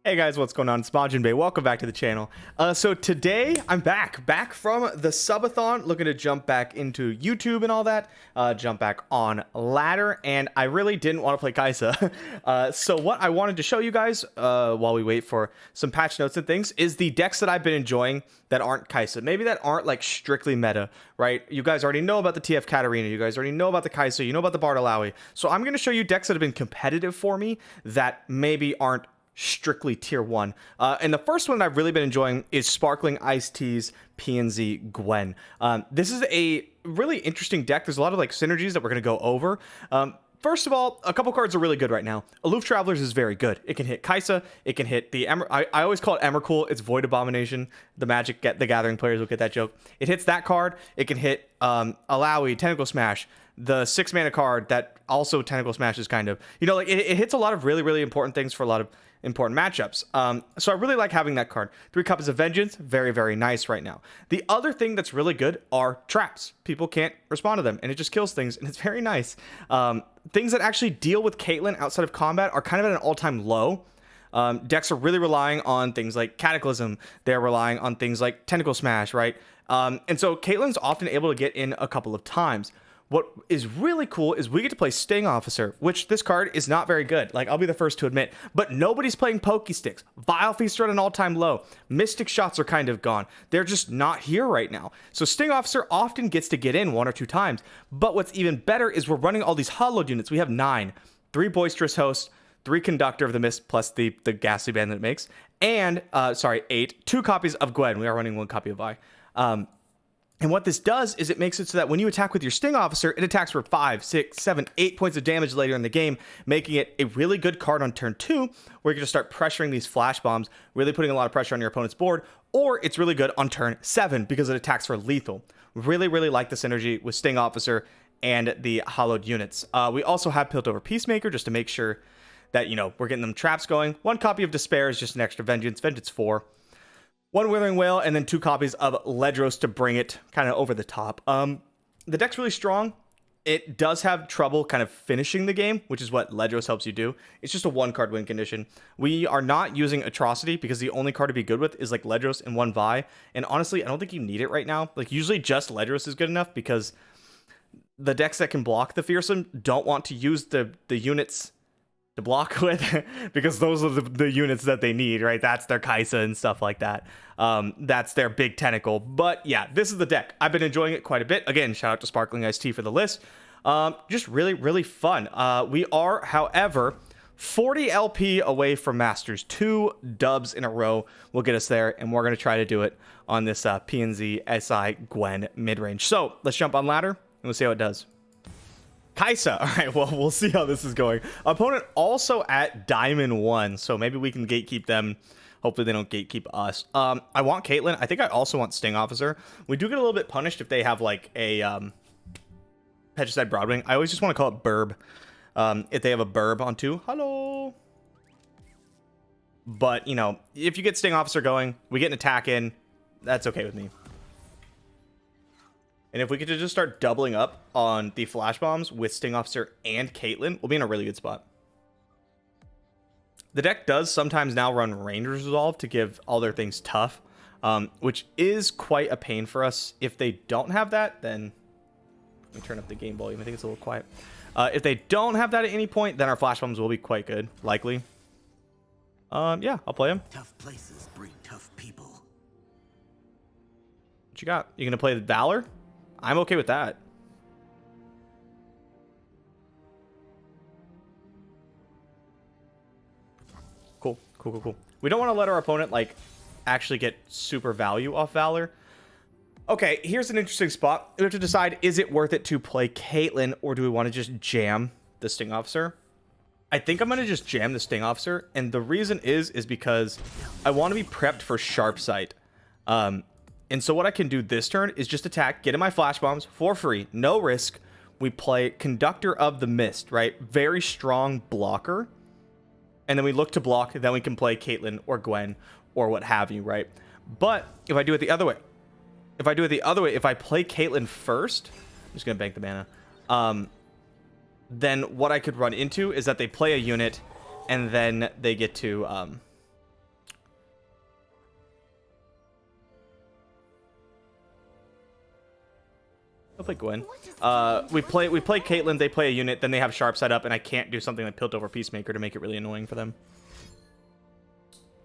Hey guys, what's going on? It's MajiinBae. Welcome back to the channel. So today I'm back from the subathon, looking to jump back into YouTube and all that, jump back on ladder, and I really didn't want to play Kaisa. So what I wanted to show you guys while we wait for some patch notes and things is the decks that I've been enjoying that aren't Kaisa, maybe that aren't like strictly meta, right? You guys already know about the TF Katarina, you guys already know about the Kaisa, you know about the Bartolai. So I'm going to show you decks that have been competitive for me that maybe aren't strictly tier 1. And the first one I've really been enjoying is Sparkling Iced Tea's PNZ Gwen. This is a really interesting deck. There's a lot of like synergies that we're going to go over. First of all, a couple cards are really good right now. Aloof Travelers is very good. It can hit Kaisa. It can hit the I always call it Emrakul. It's Void Abomination. The Magic the Gathering players will get that joke. It hits that card. It can hit Alawi, Tentacle Smash, the 6-mana card that also Tentacle Smashes kind of. You know, like it hits a lot of really important things for a lot of important matchups. So I really like having that card. 3 Copies of Vengeance, very nice right now. The other thing that's really good are traps. People can't respond to them, and it just kills things, and it's very nice. Things that actually deal with Caitlyn outside of combat are kind of at an all-time low. Decks are really relying on things like Cataclysm. They're relying on things like Tentacle Smash, right? And so Caitlyn's often able to get in a couple of times. What is really cool is we get to play Sting Officer, which this card is not very good. Like, I'll be the first to admit. But nobody's playing Pokey Sticks. Vile Feast are at an all-time low. Mystic Shots are kind of gone. They're just not here right now. So Sting Officer often gets to get in 1 or 2 times. But what's even better is we're running all these hollowed units. We have 9. 3 Boisterous Hosts, 3 Conductor of the Mist, plus the Ghastly Band that it makes. And, 8. 2 copies of Gwen. We are running 1 copy of Vi. And what this does is it makes it so that when you attack with your Sting Officer, it attacks for 5, 6, 7, 8 points of damage later in the game, making it a really good card on turn 2, where you can just start pressuring these flash bombs, really putting a lot of pressure on your opponent's board, or it's really good on turn 7 because it attacks for lethal. Really like the synergy with Sting Officer and the hollowed units. We also have Piltover Peacemaker just to make sure that, you know, we're getting them traps going. 1 copy of Despair is just an extra Vengeance. Vengeance 4. 1 Withering Wail, and then 2 copies of Ledros to bring it kind of over the top. The deck's really strong. It does have trouble kind of finishing the game, which is what Ledros helps you do. It's just a 1-card win condition. We are not using Atrocity because the only card to be good with is like Ledros and 1 Vi. And honestly, I don't think you need it right now. Like, usually just Ledros is good enough because the decks that can block the Fearsome don't want to use the units to block with because those are the units that they need, right? That's their Kaisa and stuff like that. That's their big tentacle. But yeah, this is the deck. I've been enjoying it quite a bit. Again, shout out to Sparkling Iced Tea for the list. Just really fun. We are, however, 40 LP away from Masters. 2 dubs in a row will get us there, and we're going to try to do it on this PNZ SI Gwen midrange. So let's jump on ladder and we'll see how it does. Kaisa. All right, well, we'll see how this is going. Opponent also at Diamond 1, so maybe we can gatekeep them. Hopefully they don't gatekeep us. I want Caitlyn. I think I also want Sting Officer. We do get a little bit punished if they have like a Petricide Broadwing. I always just want to call it Burb. If they have a Burb on 2. Hello. But, you know, if you get Sting Officer going, we get an attack in. That's okay with me. And if we could just start doubling up on the flash bombs with Sting Officer and Caitlyn, we'll be in a really good spot. The deck does sometimes now run Ranger's Resolve to give all their things tough, which is quite a pain for us. If they don't have that, then let me turn up the game volume. I think it's a little quiet. If they don't have that at any point, then our flash bombs will be quite good, likely. Yeah, I'll play them. Tough places breed tough people. What you got? You gonna play the Valor? I'm okay with that. Cool. We don't want to let our opponent, like, actually get super value off Valor. Okay, here's an interesting spot. We have to decide, is it worth it to play Caitlyn, or do we want to just jam the Sting Officer? I think I'm going to just jam the Sting Officer, and the reason is because I want to be prepped for Sharp Sight. And so what I can do this turn is just attack, get in my flash bombs for free, no risk. We play Conductor of the Mist, right? Very strong blocker. And then we look to block, then we can play Caitlyn or Gwen or what have you, right? But if I do it the other way, if I play Caitlyn first, I'm just going to bank the mana. Then what I could run into is that they play a unit and then they get to I'll play Gwen. We play Caitlyn, they play a unit, then they have Sharp set up, and I can't do something like Piltover Peacemaker to make it really annoying for them.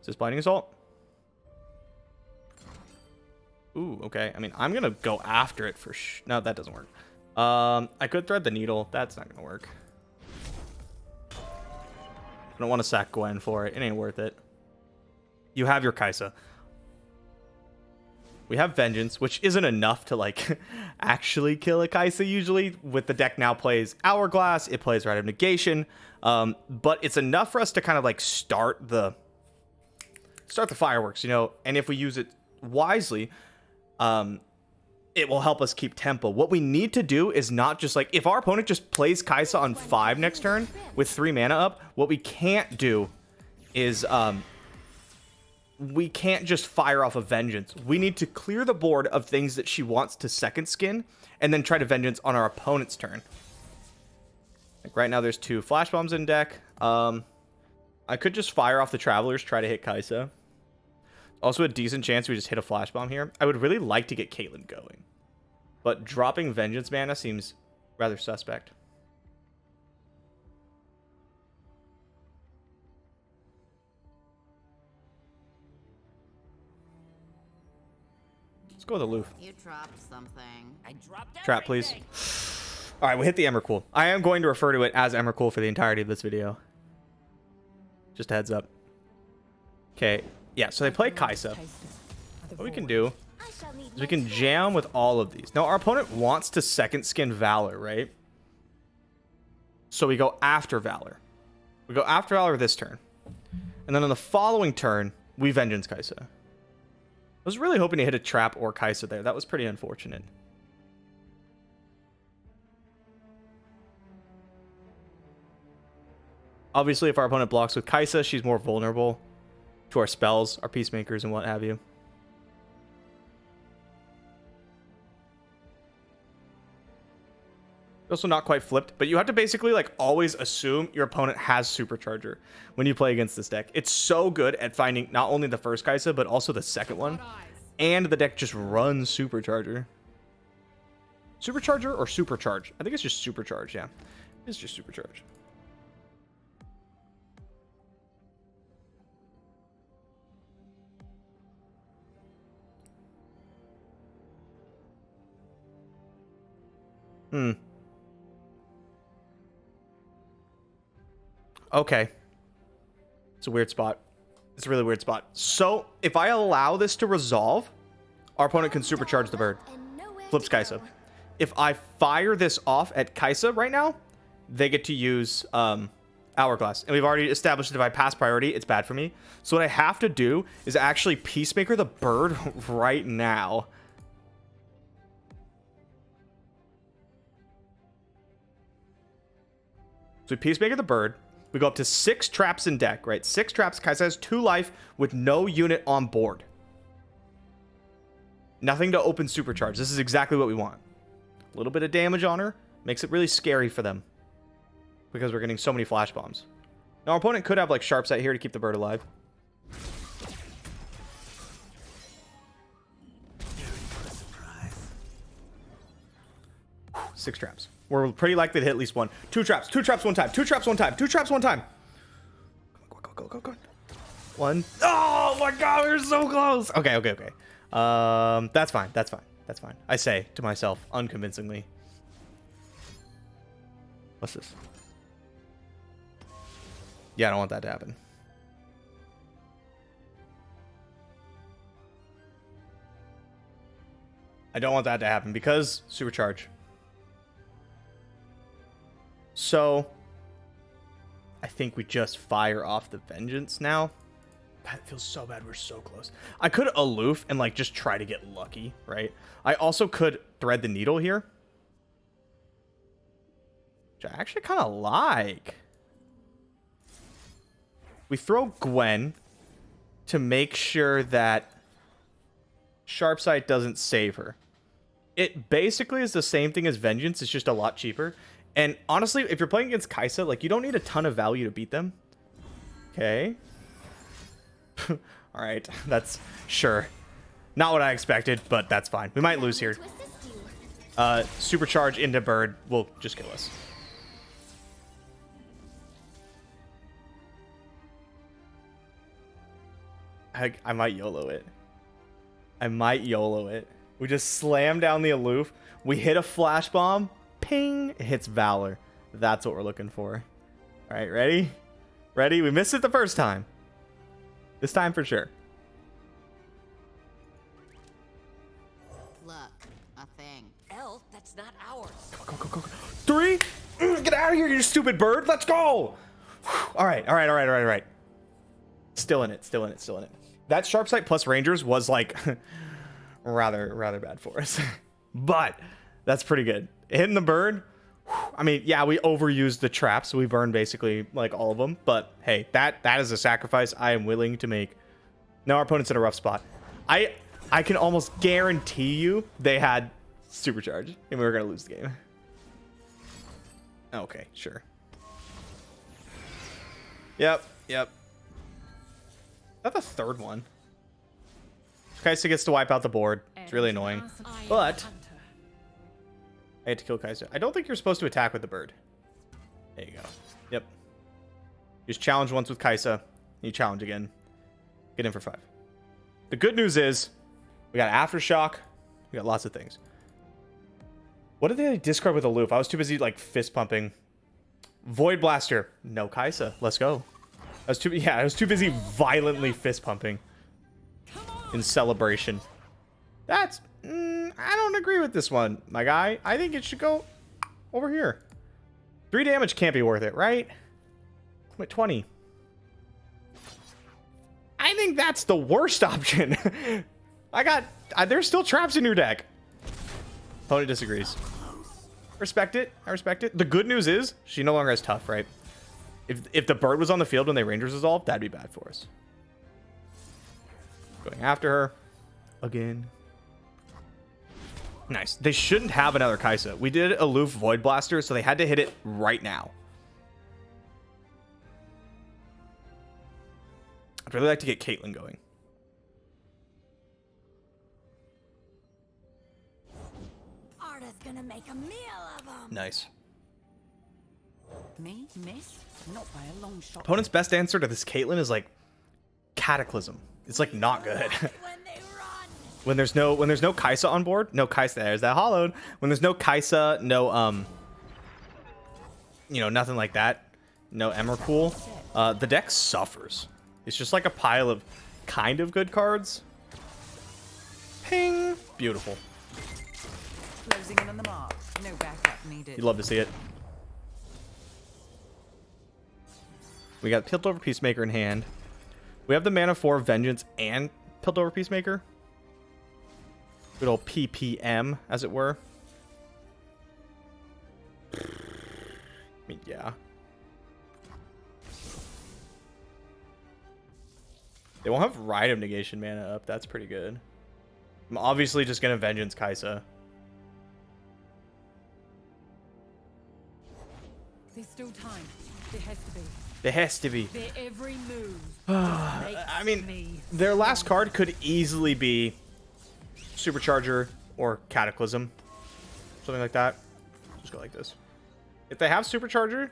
Is this Blinding Assault? Ooh, okay. I mean, I'm gonna go after it for no, that doesn't work. I could Thread the Needle. That's not gonna work. I don't want to sack Gwen for it. It ain't worth it. You have your Kaisa. We have Vengeance, which isn't enough to, like, actually kill a Kaisa usually. With the deck now plays Hourglass, it plays Rite of Negation, but it's enough for us to kind of, like, start the fireworks, you know, and if we use it wisely, it will help us keep tempo. What we need to do is not just, like, if our opponent just plays Kaisa on 5 next turn with 3 mana up, what we can't do is, we can't just fire off a Vengeance. We need to clear the board of things that she wants to second skin, and then try to Vengeance on our opponent's turn. Like right now, there's 2 Flash Bombs in deck. I could just fire off the Travelers, try to hit Kaisa. Also a decent chance we just hit a Flash Bomb here. I would really like to get Caitlyn going, but dropping Vengeance mana seems rather suspect. Let's go with a Loof. You dropped something. I dropped Trap, please. All right, we hit the Emrakul. I am going to refer to it as Emrakul for the entirety of this video. Just a heads up. Okay, yeah, so they play Kaisa. What we can do is we can jam with all of these. Now, our opponent wants to second skin Valor, right? So we go after Valor. We go after Valor this turn. And then on the following turn, we Vengeance Kaisa. I was really hoping to hit a Trap or Kaisa there. That was pretty unfortunate. Obviously, if our opponent blocks with Kaisa, she's more vulnerable to our spells, our Peacemakers, and what have you. Also not quite flipped, but you have to basically like always assume your opponent has Supercharger when you play against this deck. It's so good at finding not only the first Kaisa, but also the second one. And the deck just runs Supercharger. Supercharger or Supercharge? I think it's just Supercharge, yeah. It's just Supercharge. Okay. It's a weird spot. It's a really weird spot. So, if I allow this to resolve, our opponent can supercharge the bird. Flips Kaisa. If I fire this off at Kaisa right now, they get to use Hourglass. And we've already established that if I pass priority, it's bad for me. So what I have to do is actually Peacemaker the bird right now. So we Peacemaker the bird. We go up to 6 traps in deck, right? 6 traps. Kaisa has 2 life with no unit on board. Nothing to open supercharge. This is exactly what we want. A little bit of damage on her makes it really scary for them because we're getting so many flash bombs. Now our opponent could have like Sharp Sight here to keep the bird alive. Whew, 6 traps. We're pretty likely to hit at least one. 2 traps. 2 traps one time. 2 traps one time. 2 traps one time. Go, go, go, go, go. 1. Oh my god, we're so close. Okay, okay, okay. That's fine. That's fine. That's fine. I say to myself, unconvincingly. What's this? Yeah, I don't want that to happen. I don't want that to happen because supercharge. So, I think we just fire off the Vengeance now. That feels so bad. We're so close. I could aloof and like just try to get lucky, right? I also could Thread the Needle here, which I actually kind of like. We throw Gwen to make sure that Sharp Sight doesn't save her. It basically is the same thing as Vengeance. It's just a lot cheaper. And honestly, if you're playing against Kaisa, like you don't need a ton of value to beat them. Okay. All right, that's sure not what I expected, but that's fine. We might lose here. Supercharge into bird will just kill us. I might YOLO it. I might YOLO it. We just slam down the aloof. We hit a flash bomb. Ping. It hits Valor. That's what we're looking for. All right, ready? Ready? We missed it the first time. This time for sure. Look, a thing. L, that's not ours. Go, go, go, go. 3. Get out of here, you stupid bird. Let's go. All right, all right, all right, all right, all right. Still in it, still in it, still in it. That sharp sight plus rangers was like rather bad for us. But that's pretty good. Hitting the bird. I mean, yeah, we overused the traps, so we burned basically like all of them. But hey, that is a sacrifice I am willing to make. Now our opponent's in a rough spot. I can almost guarantee you they had supercharge and we were gonna lose the game. Okay, sure. Yep. That's the third one. Kaisa gets to wipe out the board. It's really annoying. But I had to kill Kaisa. I don't think you're supposed to attack with the bird. There you go. Yep. You just challenge once with Kaisa. You challenge again. Get in for 5. The good news is we got Aftershock. We got lots of things. What did they discard with Aloof? I was too busy like fist pumping. Void Blaster. No Kaisa. Let's go. I was too busy violently fist pumping in celebration. That's I don't agree with this one, my guy. I think it should go over here. 3 damage can't be worth it, right? I'm at 20. I think that's the worst option. There's still traps in your deck. Opponent disagrees. Respect it. I respect it. The good news is she no longer has tough, right? If the bird was on the field when they rangers resolved, that'd be bad for us. Going after her again. Nice. They shouldn't have another Kaisa. We did Aloof Void Blaster, so they had to hit it right now. I'd really like to get Caitlyn going. Arda's gonna make a meal of them. Nice. Me? Miss? Not by a long shot. Opponent's best answer to this Caitlyn is like Cataclysm. It's like not good. When they run. when there's no Kaisa on board, no Kaisa. There's that hollowed. When there's no Kaisa, no nothing like that. No Emrakul. The deck suffers. It's just like a pile of kind of good cards. Ping. Beautiful. Closing in on the mark. No backup needed. You'd love to see it. We got Piltover Peacemaker in hand. We have the mana for Vengeance and Piltover Peacemaker. Good old PPM, as it were. I mean, yeah. They won't have Rite of Negation mana up. That's pretty good. I'm obviously just going to Vengeance Kaisa. There's still time. There has to be. There has to be. Their every move. I mean, their last card could easily be Supercharger or Cataclysm. Something like that. Just go like this. If they have Supercharger,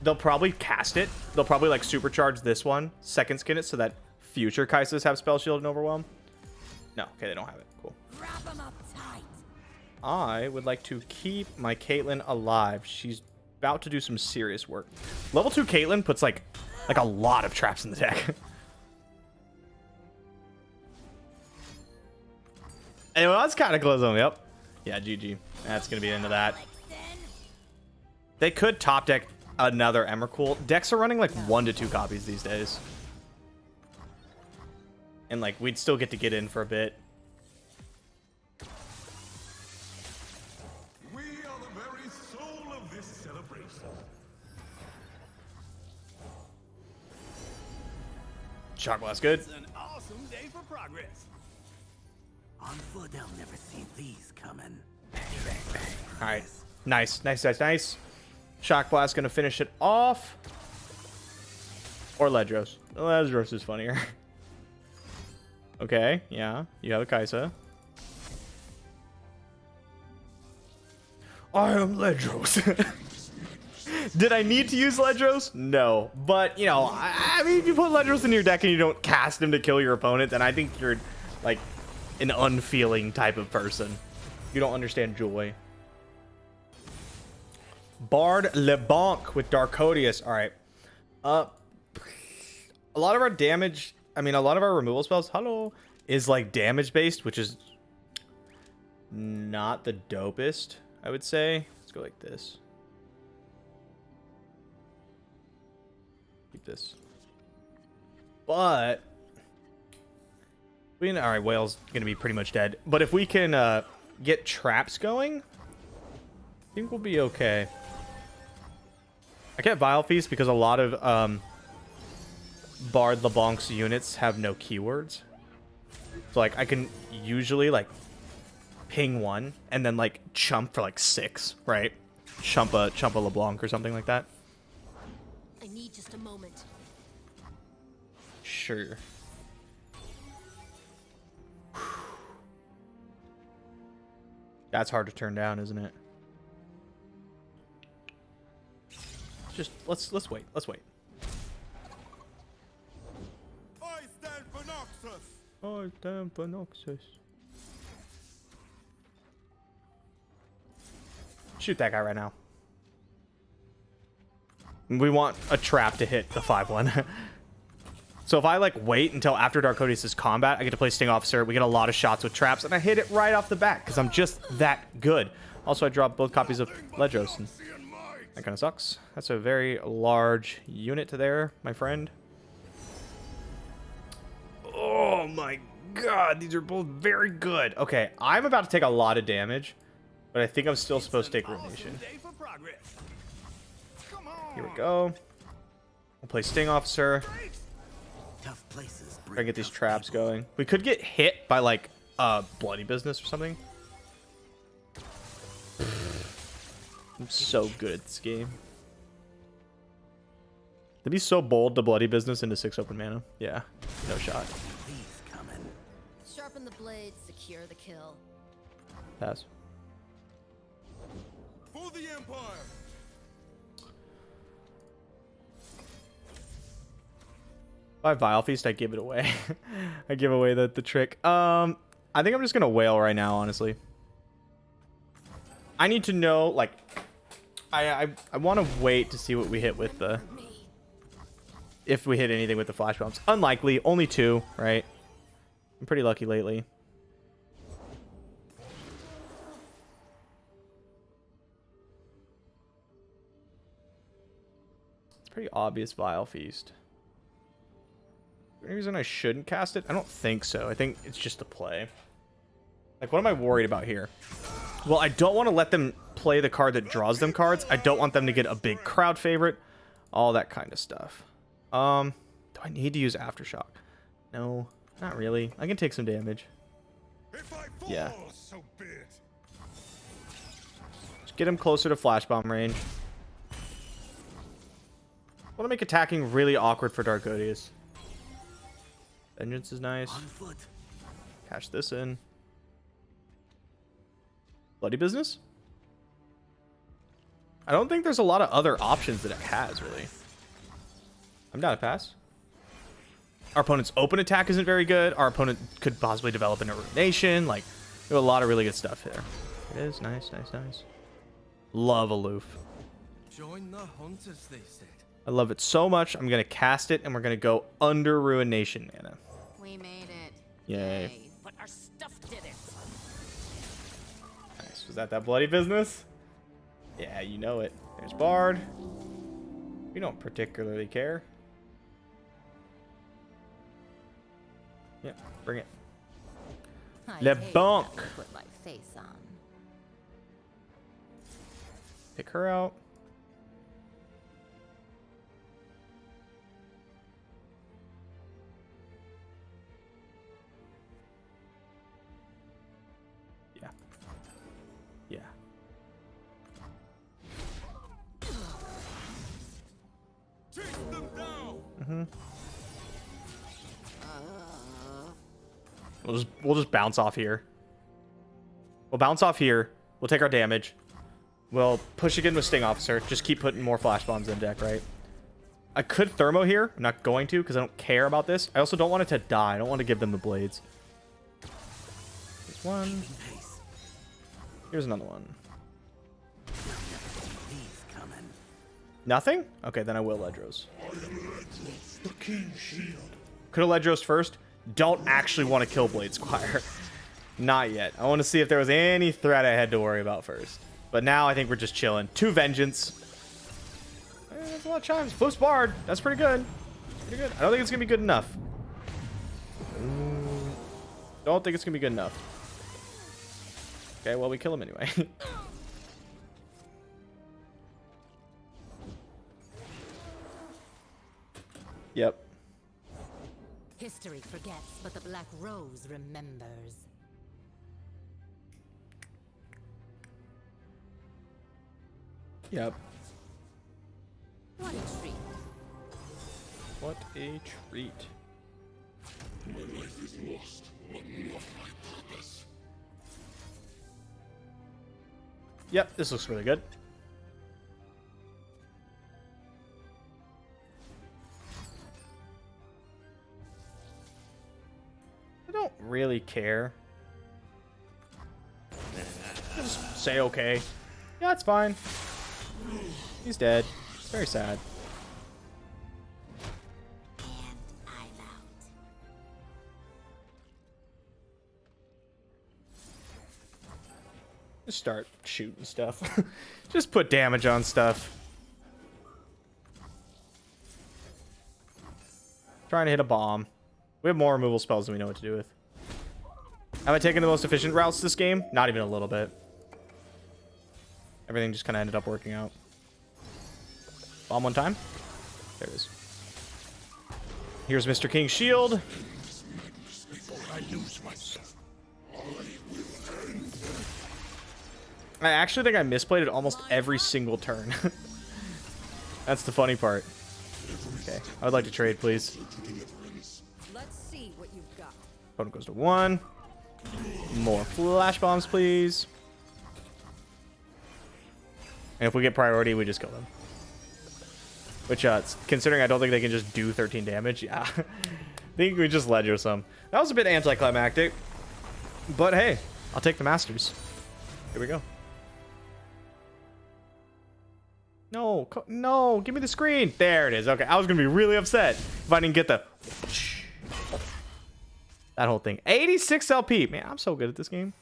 they'll probably cast it. They'll probably like Supercharge this one, second skin it so that future Kaisas have Spell Shield and Overwhelm. No, okay, they don't have it. Cool. Wrap 'em up tight. I would like to keep my Caitlyn alive. She's about to do some serious work. Level 2 Caitlyn puts like a lot of traps in the deck. And it was Cataclysm, yep. Yeah, GG. That's gonna be into that. They could top deck another Emrakul. Decks are running like 1 to 2 copies these days. And like we'd still get to get in for a bit. We are the very soul of this celebration. Shock Blast, good. It's an awesome day for progress. On foot, they'll never see these coming. All right, nice. Shock Blast gonna finish it off. Or Ledros. Ledros is funnier. Okay, yeah, you have a Kaisa. I am Ledros. Did I need to use Ledros? No. But, you know, I mean, if you put Ledros in your deck and you don't cast him to kill your opponent, then I think you're, like, an unfeeling type of person. You don't understand joy. Bard LeBlanc with Darkodius. All right. A lot of our damage, I mean, a lot of our removal spells, hello, is, like, damage-based, which is not the dopest, I would say. Let's go like this. Keep this. But all right, whale's gonna be pretty much dead. But if we can get traps going, I think we'll be okay. I can't Vile Feast because a lot of Bard LeBlanc's units have no keywords. So like I can usually like ping one and then like chump for like 6, right? Chump a LeBlanc or something like that. I need just a moment. Sure. That's hard to turn down, isn't it? Just let's wait. Let's wait. I stand for Noxus. I stand for Noxus. Shoot that guy right now. We want a trap to hit the 5-1. So if I like wait until after Darkodius' combat, I get to play Sting Officer. We get a lot of shots with traps, and I hit it right off the bat because I'm just that good. Also, I dropped both copies of Ledros, and that kind of sucks. That's a very large unit to there, my friend. Oh my god, these are both very good. Okay, I'm about to take a lot of damage, but I think I'm still supposed to take Ruination. Here we go. We'll play Sting Officer. Tough places. Try and get these traps going. We could get hit by like Bloody Business or something. I'm so good at this game. To be so bold to Bloody Business into 6 open mana. Yeah, no shot. Sharpen the blade, secure the kill. Pass. For the Empire. If I Vile Feast, I give it away. I give away the trick. I think I'm just gonna whale right now, honestly. I need to know, like, I want to wait to see what we hit with the, if we hit anything with the flash bombs. Unlikely, only 2, right? I'm pretty lucky lately. It's pretty obvious Vile Feast. Any reason I shouldn't cast it? I don't think so. I think it's just a play. Like, what am I worried about here? Well, I don't want to let them play the card that draws them cards. I don't want them to get a big crowd favorite. All that kind of stuff. Do I need to use Aftershock? No, not really. I can take some damage. If I fall, Yeah. so be it. Just get him closer to flash bomb range. I want to make attacking really awkward for Darkodius. Vengeance is nice. On foot. Cash this in. Bloody Business? I don't think there's a lot of other options that it has, really. I'm down to pass. Our opponent's open attack isn't very good. Our opponent could possibly develop an Ruination. Like, we have a lot of really good stuff here. It is. Nice, nice, nice. Love Aloof. Join the hunters, they said. I love it so much. I'm going to cast it, and we're going to go under Ruination mana. We made it. Yay. But our stuff did it. Nice. Was that Bloody Business? Yeah, you know it. There's Bard. We don't particularly care. Yeah, bring it. I Le hate Bonk. having to put my face on. Pick her out. Yeah. Yeah. Chase them down. Mm-hmm. We'll just bounce off here. We'll bounce off here. We'll take our damage. We'll push again with Sting Officer. Just keep putting more flash bombs in deck, right? I could thermo here. I'm not going to because I don't care about this. I also don't want it to die. I don't want to give them the blades. There's one. Here's another one. Nothing? Okay, then I will Ledros. Could have Ledros first. Don't actually want to kill Blade Squire. Not yet. I want to see if there was any threat I had to worry about first. But now I think we're just chilling. 2 Vengeance. That's a lot of chimes. Flips Bard. That's pretty good. Pretty good. I don't think it's going to be good enough. Don't think it's going to be good enough. Okay, well, we kill him anyway. Yep. History forgets, but the Black Rose remembers. Yep. What a treat. What a treat. My life is lost, but not my purpose. Yep, this looks really good. I don't really care. Just say okay. Yeah, it's fine. He's dead. Very sad. And I'm out. Just start shooting stuff. Just put damage on stuff. Trying to hit a bomb. We have more removal spells than we know what to do with. Have I taken the most efficient routes this game? Not even a little bit. Everything just kind of ended up working out. Bomb one time. There it is. Here's Mr. King's shield. Before I lose myself, I actually think I misplayed it almost every single turn. That's the funny part. Okay, I would like to trade, please. Let's see what you've got. Opponent goes to 1. More flash bombs, please. And if we get priority, we just kill them. Which, considering I don't think they can just do 13 damage, yeah. I think we just Ledger some. That was a bit anticlimactic. But hey, I'll take the Masters. Here we go. No, no, give me the screen. There it is. Okay, I was going to be really upset if I didn't get the... That whole thing. 86 LP. Man, I'm so good at this game.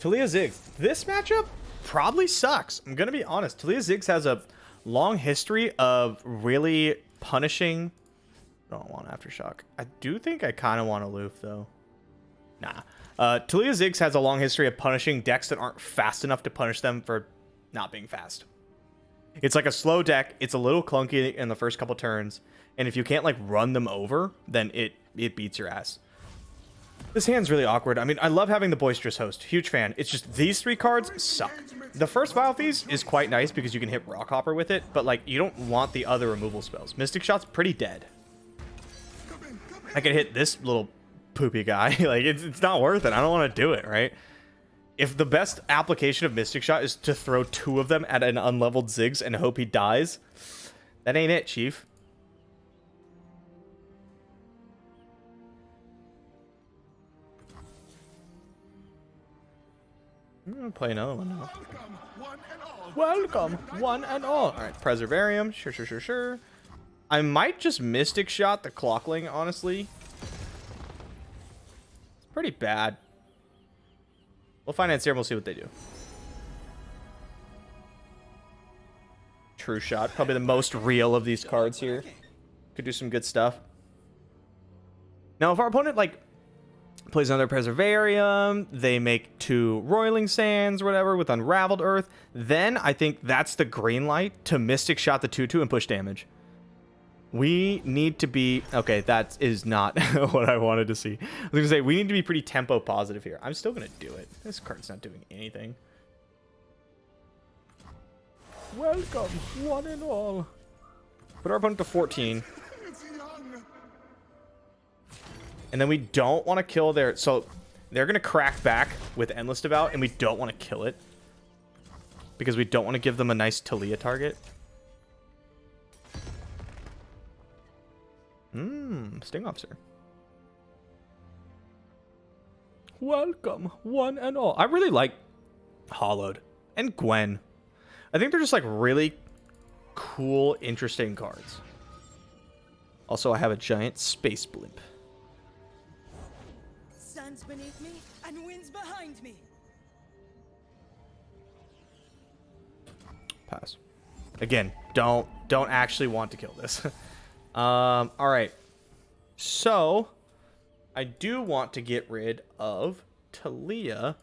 Talia Ziggs. This matchup probably sucks. I'm going to be honest. Talia Ziggs has a long history of really punishing... I don't want Aftershock. I do think I kind of want Aloof, though. Nah. Talia Ziggs has a long history of punishing decks that aren't fast enough to punish them for not being fast. It's like a slow deck. It's a little clunky in the first couple turns. And if you can't, like, run them over, then it beats your ass. This hand's really awkward. I mean, I love having the Boisterous Host. Huge fan. It's just these 3 cards suck. The first Vile Thieves is quite nice because you can hit Rockhopper with it, but, like, you don't want the other removal spells. Mystic Shot's pretty dead. I could hit this little poopy guy. Like, it's not worth it. I don't want to do it, right? If the best application of Mystic Shot is to throw 2 of them at an unleveled Ziggs and hope he dies, that ain't it, Chief. I'm gonna play another one now. Welcome, one and all. All right, Preservarium. Sure. I might just Mystic Shot the Clockling, honestly. It's pretty bad. We'll finance here and we'll see what they do. True Shot. Probably the most real of these cards here. Could do some good stuff. Now, if our opponent, like, plays another Preservarium, they make 2 Roiling Sands or whatever with Unraveled Earth, then I think that's the green light to Mystic Shot the 2/2 and push damage. We need to be... Okay, that is not what I wanted to see. I was going to say, we need to be pretty tempo positive here. I'm still going to do it. This card's not doing anything. Welcome, one and all. Put our opponent to 14. And then we don't want to kill their... So, they're going to crack back with Endless Devout, and we don't want to kill it. because we don't want to give them a nice Talia target. Sting Officer. Welcome, one and all. I really like Hollowed and Gwen. I think they're just like really cool, interesting cards. Also, I have a giant space blimp. Sun's beneath me and wind's behind me. Pass. Again, don't actually want to kill this. All right. So, I do want to get rid of Talia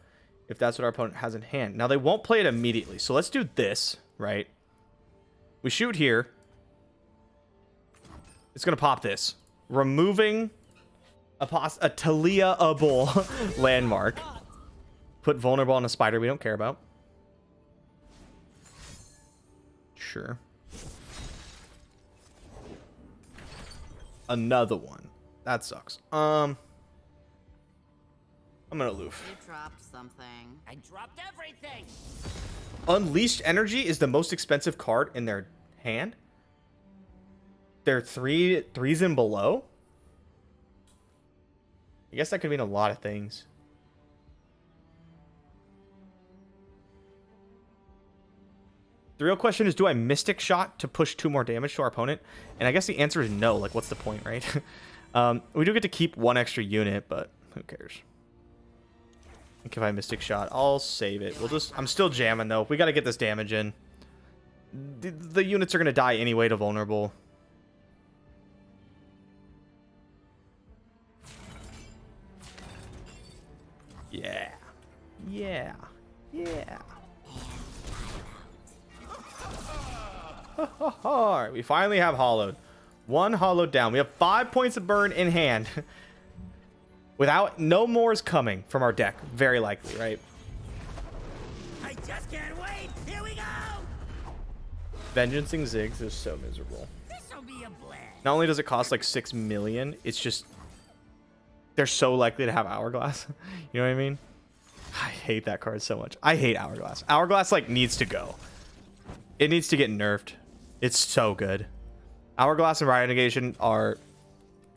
if that's what our opponent has in hand. Now, they won't play it immediately, so let's do this, right? We shoot here. It's going to pop this. Removing a Talia-able landmark. Put vulnerable on a spider we don't care about. Sure. Another one. That sucks. I'm gonna loof. You dropped something. I dropped everything. Unleashed Energy is the most expensive card in their hand. They're threes and below. I guess that could mean a lot of things. The real question is, do I Mystic Shot to push 2 more damage to our opponent? And I guess the answer is no. Like, what's the point, right? We do get to keep 1 extra unit, but who cares? I think if I Mystic Shot, I'll save it. I'm still jamming, though. We got to get this damage in. The units are going to die anyway to vulnerable. Yeah. Yeah. Yeah. Alright, we finally have Hollowed. 1 Hollowed down. We have 5 points of burn in hand. No more is coming from our deck. Very likely, right? I just can't wait. Here we go. Vengeancing Ziggs is so miserable. This'll be a blast. Not only does it cost like 6 million, it's just... They're so likely to have Hourglass. You know what I mean? I hate that card so much. I hate Hourglass. Hourglass, like, needs to go. It needs to get nerfed. It's so good. Hourglass and Riot Negation are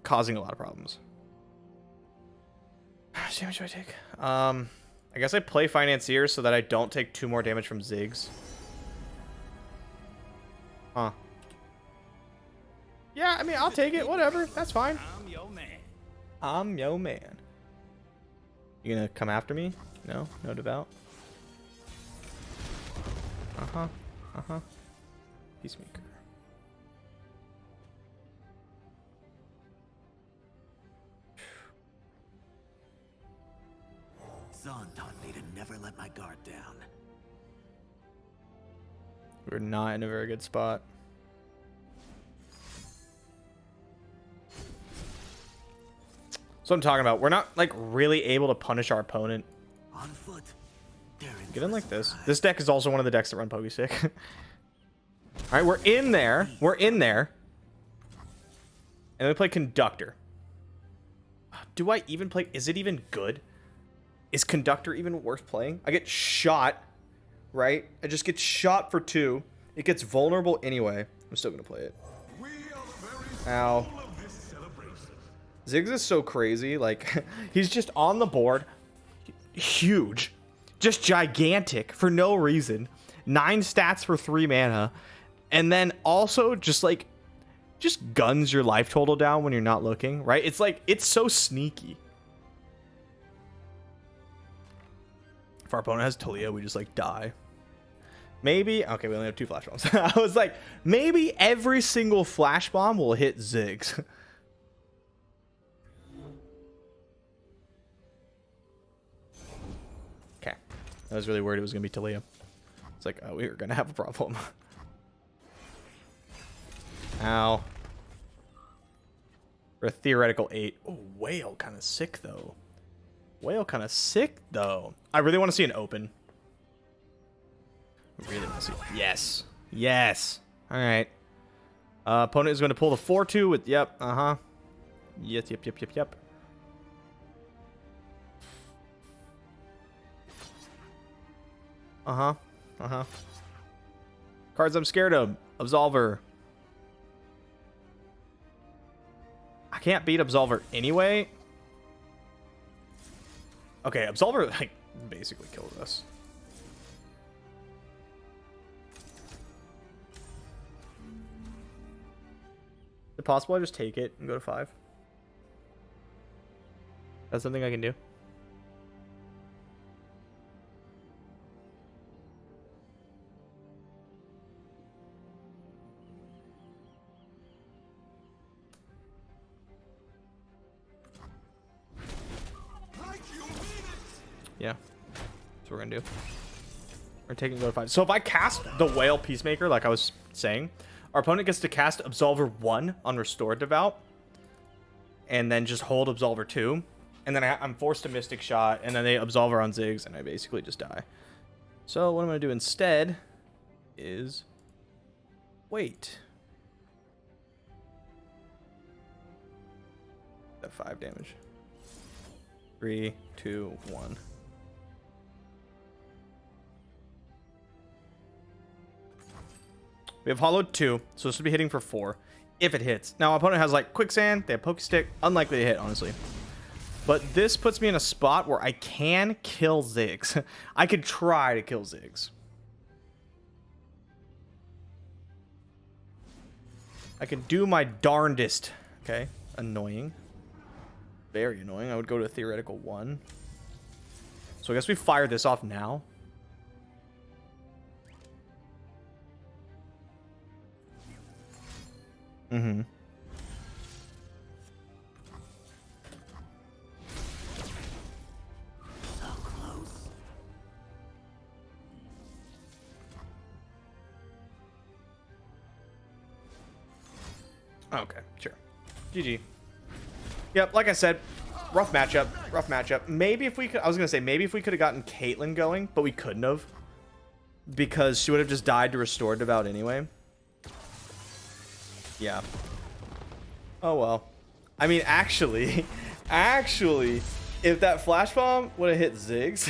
causing a lot of problems. How much damage do I take? I guess I play Financier so that I don't take 2 more damage from Ziggs. Huh. Yeah, I mean, I'll take it. Whatever. That's fine. I'm your man. I'm yo man. You gonna come after me? No? No devout? Uh-huh. Uh-huh. Peacemaker. Zon taught me to never let my guard down. We're not in a very good spot. So I'm talking about. We're not like really able to punish our opponent. On foot. Get in like this. This deck is also one of the decks that run Pokestick. All right, we're in there. We're in there. And we play Conductor. Do I even play? Is it even good? Is Conductor even worth playing? I get shot, right? I just get shot for 2. It gets vulnerable anyway. I'm still gonna play it. Ow. Ziggs is so crazy. Like, he's just on the board. Huge. Just gigantic for no reason. 9 stats for 3 mana. And then also just like, just guns your life total down when you're not looking, right? It's like, it's so sneaky. If our opponent has Talia, we just like die. Maybe, okay, we only have 2 flash bombs. I was like, maybe every single flash bomb will hit Ziggs. Okay. I was really worried it was going to be Talia. It's like, oh, we were going to have a problem. Ow. For a theoretical 8. Oh, Whale kind of sick, though. Whale kind of sick, though. I really want to see an open. Really want to see. Yes. Yes. All right. Opponent is going to pull the 4-2 with, yep, uh-huh. Yep. Uh-huh. Cards I'm scared of. Absolver. I can't beat Absolver anyway. Okay, Absolver, like, basically killed us. Is it possible I just take it and go to 5? That's something I can do. Yeah, that's what we're gonna do. We're taking go to 5. So if I cast the Whale Peacemaker, like I was saying, our opponent gets to cast Absolver 1 on Restored Devout, and then just hold Absolver 2, and then I'm forced to Mystic Shot, and then they Absolver on Ziggs, and I basically just die. So what I'm gonna do instead is wait. That 5 damage. 3, 2, 1. We have hollowed 2, so this will be hitting for 4 if it hits. Now, our opponent has like Quicksand, they have Poke Stick, unlikely to hit, honestly. But this puts me in a spot where I can kill Ziggs. I could try to kill Ziggs. I can do my darndest. Okay, annoying. Very annoying. I would go to a theoretical 1. So I guess we fire this off now. Mm-hmm. So close. Okay, sure. GG. Yep, like I said, rough matchup. Rough matchup. Maybe if we could... I was going to say, maybe if we could have gotten Caitlyn going, but we couldn't have. Because she would have just died to Restored Devout anyway. Yeah. Oh, well. I mean, actually, if that Flash Bomb would have hit Ziggs,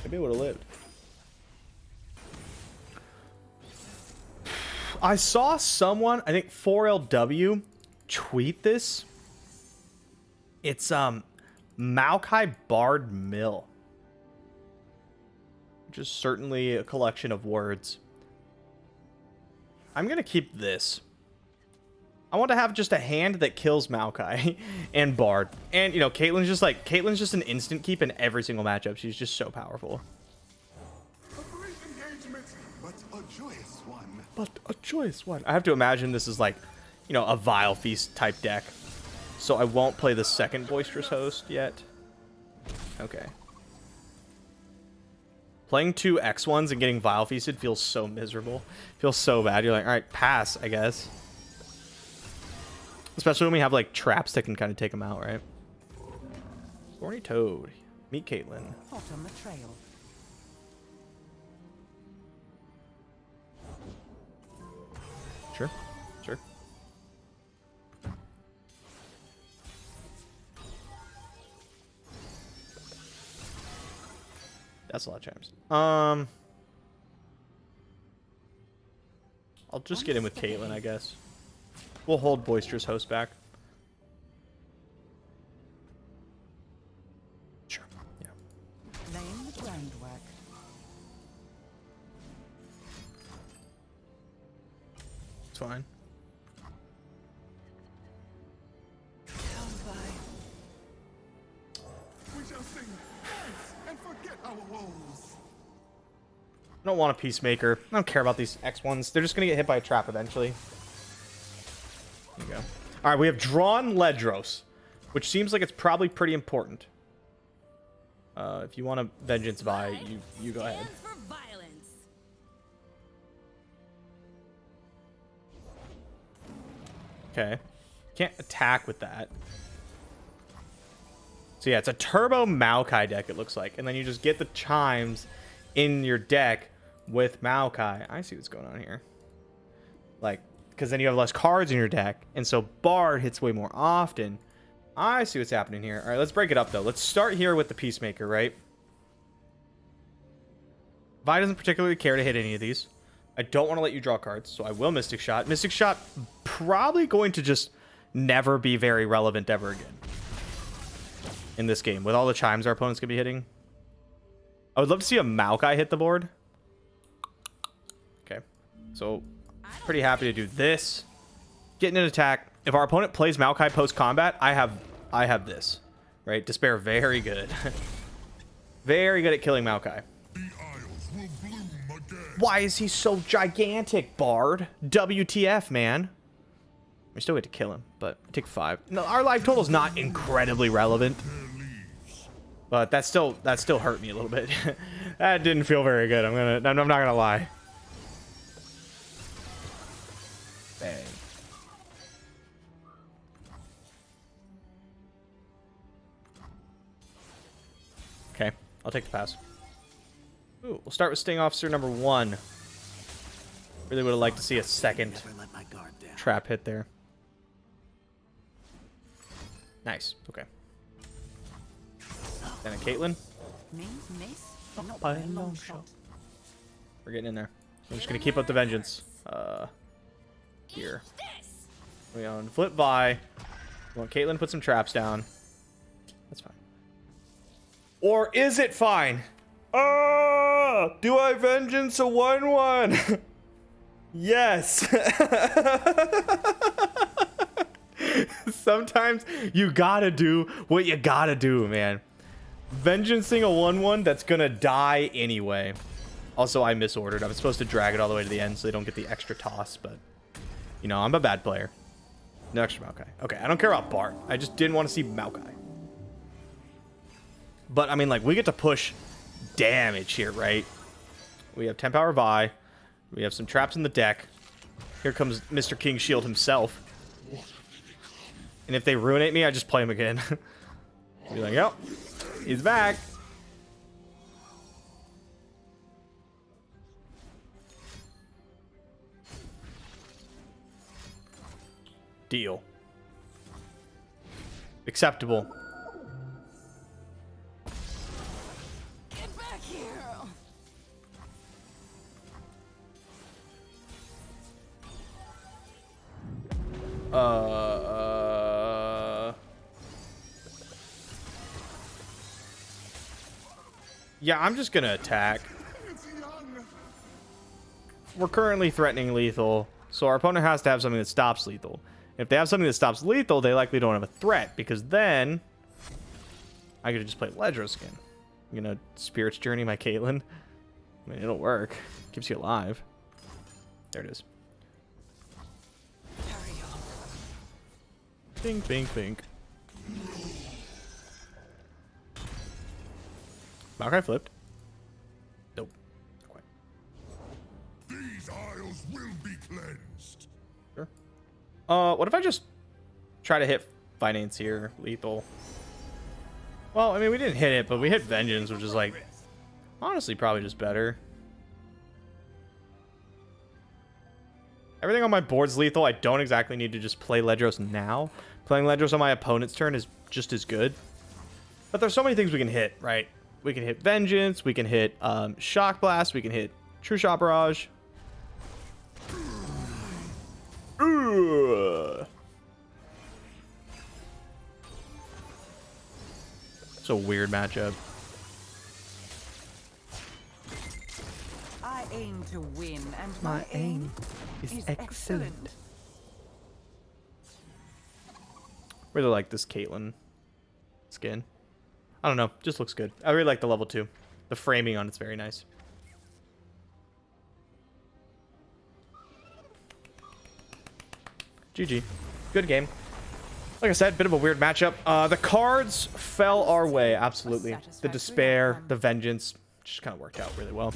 maybe it would have lived. I saw someone, I think 4LW, tweet this. It's Maokai Bard Mill, which is certainly a collection of words. I'm gonna keep this. I want to have just a hand that kills Maokai and Bard, and you know, Caitlyn's just an instant keep in every single matchup. She's just so powerful. A brief engagement, but a joyous one. But a choice one. I have to imagine this is like, you know, a Vile Feast type deck. So I won't play the second Boisterous Host yet. Okay. Playing 2 X1s and getting Vile Feasted feels so miserable. Feels so bad. You're like, alright, pass, I guess. Especially when we have like traps that can kind of take them out, right? Thorny Toad. Meet Caitlyn. Hot on the trail. Sure. Sure. That's a lot of charms. I'll just get in with Caitlyn, I guess. We'll hold Boisterous Host back. Sure. Yeah. Laying the groundwork. It's fine. We shall sing dance and forget our woes. I don't want a Peacemaker. I don't care about these X1s. They're just going to get hit by a trap eventually. There you go. Alright, we have drawn Ledros, which seems like it's probably pretty important. If you want to Vengeance Vi, you go ahead. For violence. Okay. Can't attack with that. So yeah, it's a turbo Maokai deck, it looks like. And then you just get the chimes in your deck with Maokai. I see what's going on here. Like, because then you have less cards in your deck. And so Bard hits way more often. I see what's happening here. All right, let's break it up, though. Let's start here with the Peacemaker, right? Vi doesn't particularly care to hit any of these. I don't want to let you draw cards, so I will Mystic Shot. Mystic Shot probably going to just never be very relevant ever again in this game. With all the chimes our opponents could be hitting. I would love to see a Maokai hit the board. Okay. So, pretty happy to do this. Getting an attack. If our opponent plays Maokai post-combat, I have this. Right? Despair, very good. Very good at killing Maokai. The Isles will bloom again. Why is he so gigantic, Bard? WTF, man. We still get to kill him, but I take 5. No, our life total is not incredibly relevant. But that still hurt me a little bit. That didn't feel very good. I'm not gonna lie. Bang. Okay, I'll take the pass. Ooh, we'll start with Sting Officer number 1. Really would have liked to see a second Never let my guard down. trap hit there. Nice. Okay. Then a Caitlyn. Miss? Not by a long shot. We're getting in there. I'm just gonna keep up the vengeance. Here. We on flip by. We want Caitlyn to put some traps down. That's fine. Or is it fine? Do I vengeance a 1/1? Yes. Sometimes you gotta do what you gotta do, man. Vengeancing a 1/1 that's gonna die anyway. Also, I misordered. I was supposed to drag it all the way to the end so they don't get the extra toss, but you know, I'm a bad player. No extra Maokai. Okay, I don't care about Bart. I just didn't want to see Maokai. But I mean, like, we get to push damage here, right? We have 10 power Vi. We have some traps in the deck. Here comes Mr. King Shield himself. And if they ruinate me, I just play him again. Be like, yep, he's back. Deal. Acceptable. Get back here! Yeah, I'm just gonna attack. We're currently threatening lethal, so our opponent has to have something that stops lethal. If they have something that stops lethal, they likely don't have a threat, because then I could just play Ledros again. I'm gonna Spirit's Journey my Caitlyn. I mean, it'll work. Keeps you alive. There it is. Bink, bink, bink. Maokai flipped. Nope. Not quite. These Isles will be cleansed. Sure. What if I just try to hit Financier lethal? Well, I mean, we didn't hit it, but we hit Vengeance, which is, like, honestly probably just better. Everything on my board's lethal. I don't exactly need to just play Ledros now. Playing Ledros on my opponent's turn is just as good. But there's so many things we can hit, right? We can hit Vengeance. We can hit Shock Blast. We can hit True Shot Barrage. Ugh. It's a weird matchup. I aim to win, and my aim is excellent. Really like this Caitlyn skin. I don't know, just looks good. I really like the level 2. The framing on it's very nice. GG. Good game. Like I said, bit of a weird matchup. The cards fell our way, absolutely. The Despair, the Vengeance, just kind of worked out really well.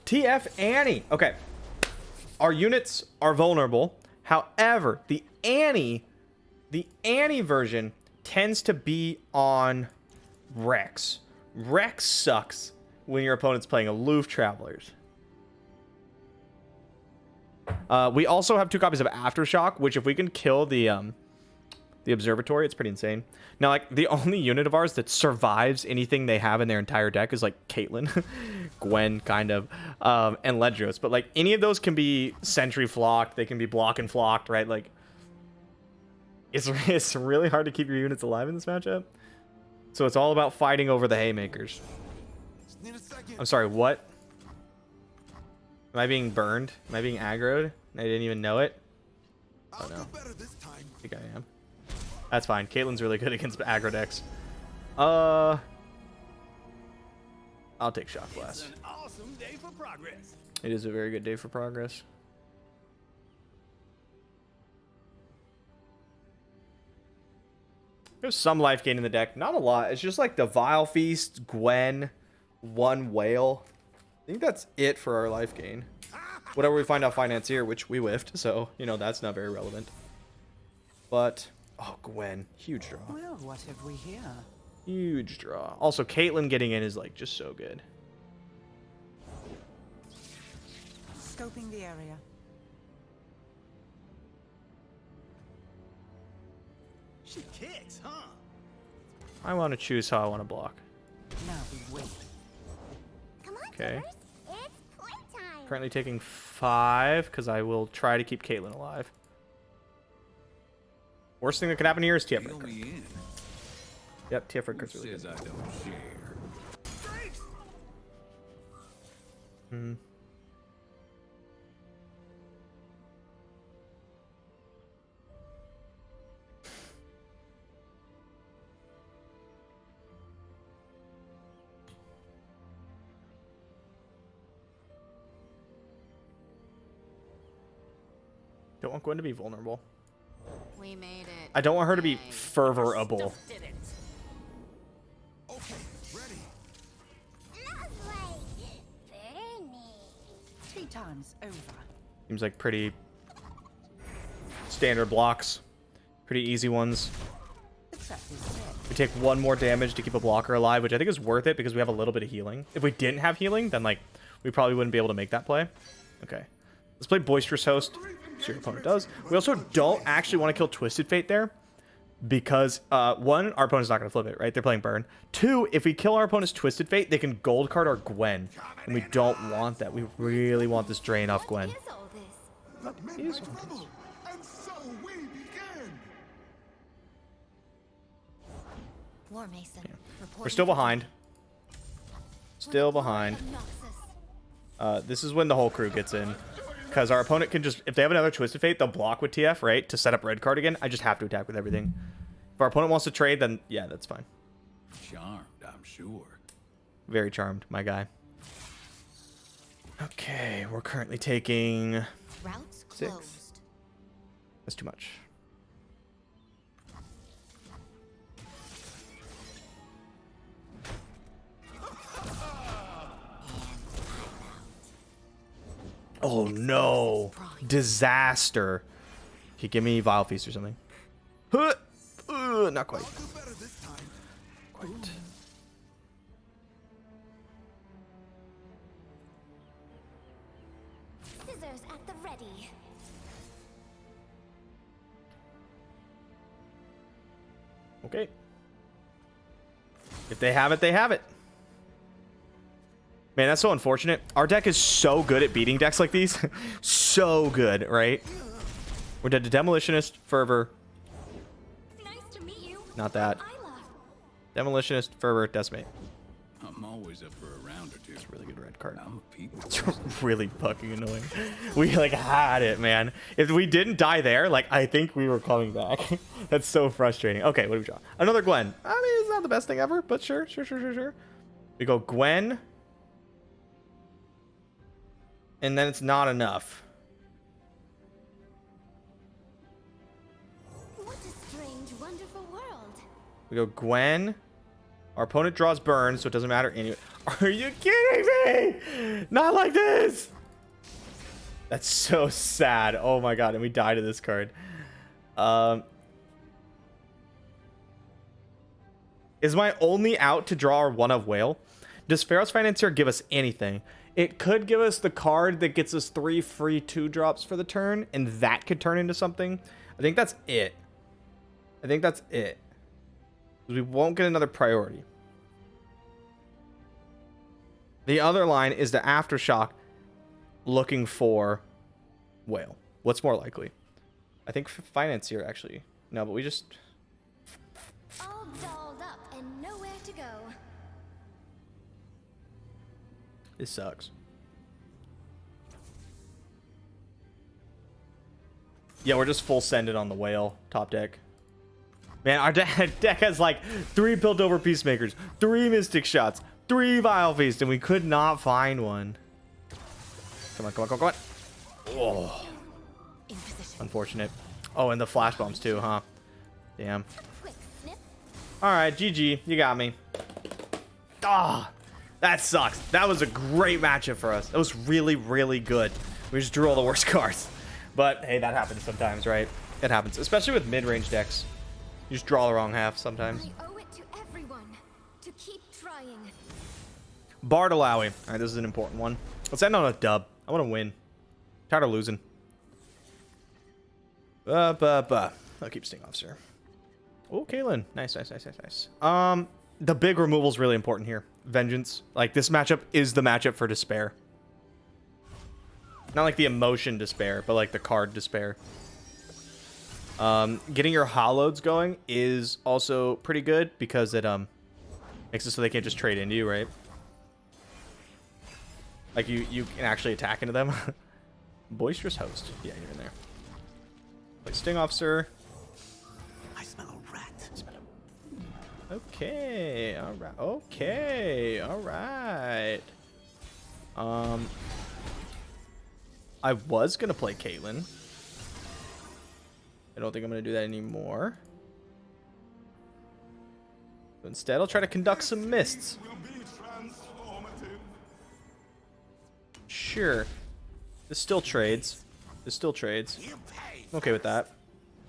TF Annie. Okay. Our units are vulnerable. However, the Annie version tends to be on Rex. Rex sucks when your opponent's playing aloof travelers. We also have 2 copies of Aftershock, which if we can kill the the observatory. It's pretty insane. Now, like, the only unit of ours that survives anything they have in their entire deck is, like, Caitlyn, Gwen, kind of, and Ledros. But, like, any of those can be sentry flocked. They can be block and flocked, right? Like, it's really hard to keep your units alive in this matchup. So it's all about fighting over the haymakers. I'm sorry, what? Am I being burned? Am I being aggroed? I didn't even know it. Oh no. I think I am. That's fine. Caitlyn's really good against aggro decks. I'll take Shock Blast. It's an awesome day for progress. It is a very good day for progress. There's some life gain in the deck. Not a lot. It's just like the Vile Feast, Gwen, one Whale. I think that's it for our life gain. Whatever we find out Financier, which we whiffed, so, you know, that's not very relevant. But, oh, Gwen. Huge draw. Well, what have we here? Huge draw. Also, Caitlyn getting in is, like, just so good. Scoping the area. She kicks, huh? I want to choose how I want to block. Now we wait. Come on, Okay. Clippers. It's playtime. Currently taking 5, because I will try to keep Caitlyn alive. Worst thing that could happen here is TF Reel Red card. me in. Yep, TF Red Who card's really says good. I don't share? Hmm. Don't want Gwen to be vulnerable. We made it. I don't want her to be Yay. fervorable. Stuff did it. Okay, ready. Lovely. Burning. 3 times over. Seems like pretty standard blocks. Pretty easy ones. The trap is set. We take 1 more damage to keep a blocker alive, which I think is worth it because we have a little bit of healing. If we didn't have healing, then, like, we probably wouldn't be able to make that play. Okay. Let's play Boisterous Host. See what your opponent does. We also don't actually want to kill Twisted Fate there because, 1, our opponent's not going to flip it, right? They're playing burn. 2, if we kill our opponent's Twisted Fate, they can gold card our Gwen, and we don't want that. We really want this drain off Gwen. What is all this? Let men Here's make one. trouble, and so we begin. War Mason. We're still behind. Still behind. Noxus. This is when the whole crew gets in. Because our opponent can just, if they have another Twisted Fate, they'll block with TF, right? To set up red card again. I just have to attack with everything. If our opponent wants to trade, then yeah, that's fine. Charmed, I'm sure. Very charmed, my guy. Okay, we're currently taking... Routes 6. closed. That's too much. Oh no! Disaster. Okay, give me Vile Feast or something. Huh! Not quite. I'll do better this time. Quite. Scissors at the ready. Okay. If they have it, they have it. Man, that's so unfortunate. Our deck is so good at beating decks like these. So good, right? We're dead to Demolitionist, Fervor. Nice to meet you. Not that. Isla. Demolitionist, Fervor, Decimate. I'm always up for a round or two. It's a really good red card. I'm a people. It's really fucking annoying. We, like, had it, man. If we didn't die there, like, I think we were coming back. That's so frustrating. Okay, what do we draw? Another Gwen. I mean, it's not the best thing ever, but sure. We go Gwen. And then it's not enough. What a strange, wonderful world. We go Gwen. Our opponent draws burn, so it doesn't matter anyway. Are you kidding me? Not like this. That's so sad. Oh my god, and we die to this card. Is my only out to draw our one of Whale? Does Pharaoh's Financier give us anything? It could give us the card that gets us 3 free 2-drops for the turn, and that could turn into something. I think that's it. I think that's it. We won't get another priority. The other line is the Aftershock looking for whale. What's more likely? I think financier actually. No, but we just... All dolled up and nowhere to go. This sucks. Yeah, we're just full sended on the whale top deck. Man, our deck has like 3 built over peacemakers, 3 mystic shots, 3 vile feast, and we could not find one. Come on, come on, come on, come on. Oh, In position. unfortunate. Oh, and the flash bombs too, huh? Damn. Quick snip. All right, GG, you got me. Ah, that sucks. That was a great matchup for us. That was really, really good. We just drew all the worst cards. But hey, that happens sometimes, right? It happens, especially with mid-range decks. You just draw the wrong half sometimes. I owe it to everyone to keep trying. Bardalawi. All right, this is an important one. Let's end on a dub. I want to win. Tired of losing. I'll keep Sting Officer. Oh, Kaylin. Nice, nice, nice, nice, nice. The big removal is really important here. Vengeance. Like, this matchup is the matchup for Despair. Not like the emotion Despair, but like the card Despair. Getting your hollows going is also pretty good because it makes it so they can't just trade into you, right? Like you can actually attack into them. Boisterous Host. Yeah, you're in there. Play Sting Officer. I smell a rat. Okay, all right. Okay, all right. I was gonna play Caitlyn. I don't think I'm gonna do that anymore. But instead, I'll try to conduct some mists. Will be transformative. Sure. This still trades. This still trades. You pay. I'm okay with that.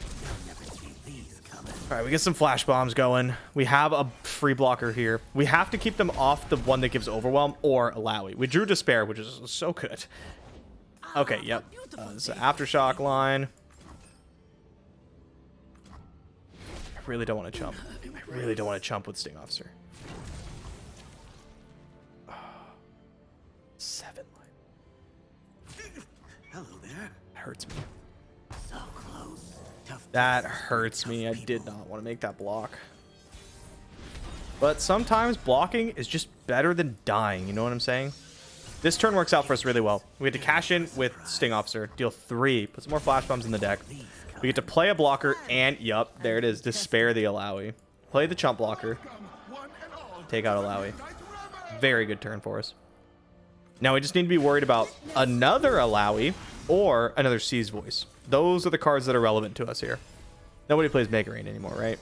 You'll never see these coming. All right, we get some flash bombs going. We have a free blocker here. We have to keep them off the one that gives overwhelm or Alawi. We drew Despair, which is so good. Okay, yep. This is an Aftershock line. I really don't want to chump. I really don't want to chump with Sting Officer. 7 line. Hello there. That hurts me. So close. Tough. That hurts me. I did not want to make that block. But sometimes blocking is just better than dying. You know what I'm saying? This turn works out for us really well. We get to cash in with Sting Officer, deal 3, put some more flash bombs in the deck. We get to play a blocker, and yup, there it is, Despair the Alawi. Play the chump blocker, take out Alawi. Very good turn for us. Now we just need to be worried about another Alawi or another Sea's Voice. Those are the cards that are relevant to us here. Nobody plays Mega Rain anymore, right?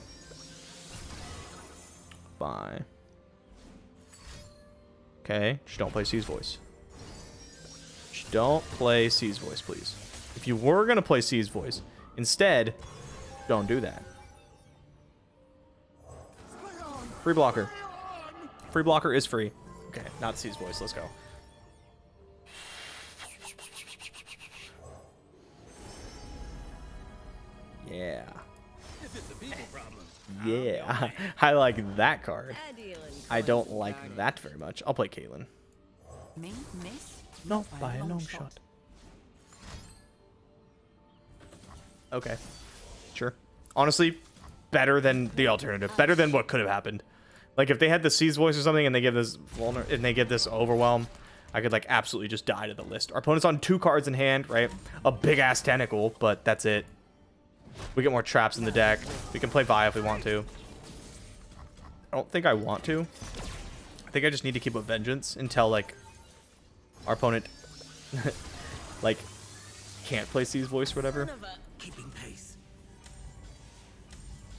Bye. Okay, just don't play Sea's Voice. Just don't play Sea's Voice, please. If you were going to play Sea's Voice, instead, don't do that. Free blocker. Free blocker is free. Okay, not Sea's Voice. Let's go. Yeah. Yeah. I like that card. I don't like that very much. I'll play Caitlyn. Me miss? Not by a long shot. Okay. Sure. Honestly, better than the alternative. Better than what could have happened. Like if they had the Sea's Voice or something and they give this and they get this overwhelm, I could like absolutely just die to the list. Our opponent's on 2 cards in hand, right? A big ass tentacle, but that's it. We get more traps in the deck. We can play Vi if we want to. I don't think I want to. I think I just need to keep a Vengeance until like our opponent like can't play Sea's Voice or whatever. Keeping pace.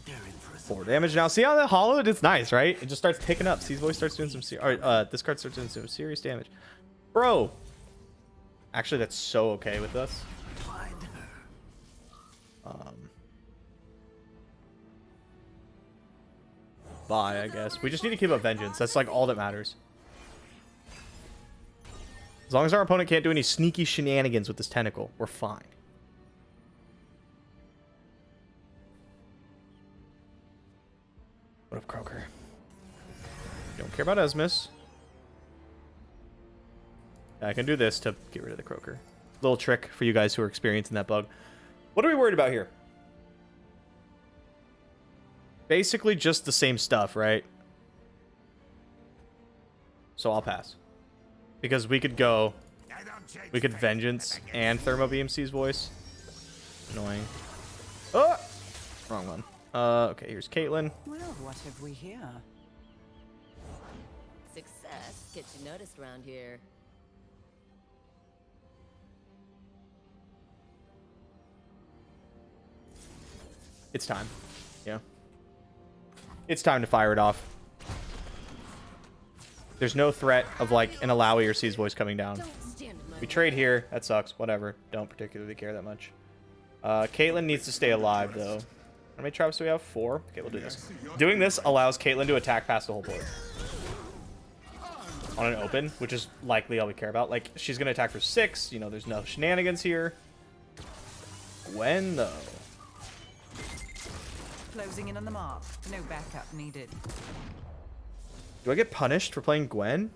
They're in for a 4 damage now. See how that hollowed? It's nice, right? It just starts picking up. Sea's Voice starts doing some this card starts doing some serious damage. Bro. Actually, that's so okay with us. find her. Bye, I guess. We just need to keep up Vengeance. That's like all that matters. As long as our opponent can't do any sneaky shenanigans with this tentacle, we're fine. of Croaker. Don't care about Esmus. I can do this to get rid of the Croaker. Little trick for you guys who are experiencing that bug. What are we worried about here? Basically just the same stuff, right? So I'll pass. Because we could go... We could Vengeance and Thermo BMC's voice. Annoying. Oh! Wrong one. Okay, here's Caitlyn. Well, what have we here? Success gets you noticed around here. It's time. Yeah. It's time to fire it off. There's no threat of like an Alawi or C's voice coming down. We trade here. That sucks. Whatever. Don't particularly care that much. Caitlyn needs to stay alive though. How many traps do we have? 4? Okay, we'll do this. Doing this allows Caitlyn to attack past the whole board. On an open, which is likely all we care about. Like, she's going to attack for 6. You know, there's no shenanigans here. Gwen, though. Closing in on the mark. No backup needed. Do I get punished for playing Gwen?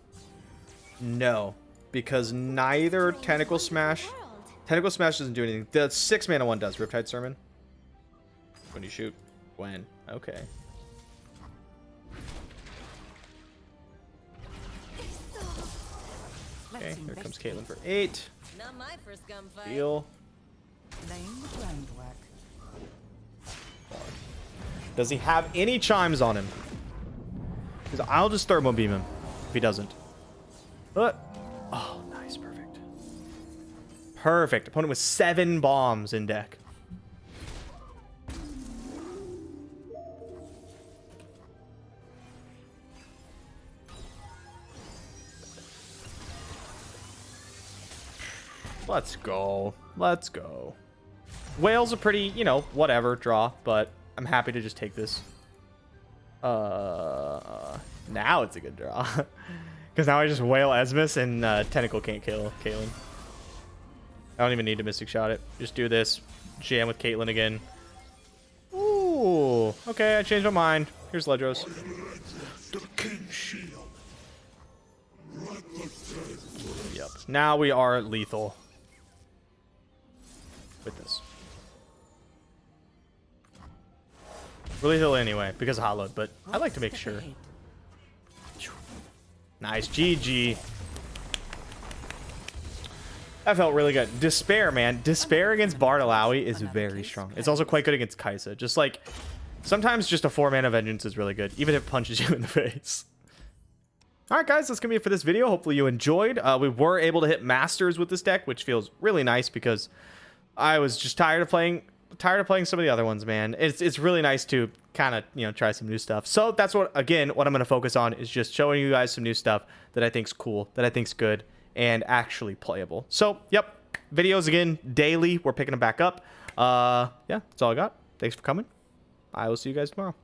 No. Because neither Tentacle Smash... Tentacle Smash doesn't do anything. The 6-mana one does. Riptide Sermon. When you shoot Gwen. Okay. Okay, here comes Caitlyn for 8. Not my first gunfight. Deal. Laying the groundwork. Does he have any chimes on him? Because I'll just Thermo Beam him if he doesn't. But, oh, nice, perfect. Perfect. Opponent with 7 bombs in deck. Let's go. Let's go. Whale's a pretty, you know, whatever draw, but I'm happy to just take this. Now it's a good draw. Because now I just Whale Esmus and Tentacle can't kill Caitlyn. I don't even need to Mystic Shot it. Just do this. Jam with Caitlyn again. Ooh. Okay, I changed my mind. Here's Ledros. Yep. Now we are lethal. With this. Really lethal anyway, because of hot load, but I like to make sure. Nice. GG. That felt really good. Despair, man. Despair against Bard Alawi is very strong. It's also quite good against Kaisa. Just like, sometimes just a 4-mana Vengeance is really good, even if it punches you in the face. Alright guys, that's going to be it for this video. Hopefully you enjoyed. We were able to hit Masters with this deck, which feels really nice because I was just tired of playing some of the other ones, man. It's really nice to kind of, you know, try some new stuff. So that's what I'm going to focus on, is just showing you guys some new stuff that I think's cool, that I think's good, and actually playable. So, yep, videos again daily. We're picking them back up. Yeah, that's all I got. Thanks for coming. I will see you guys tomorrow.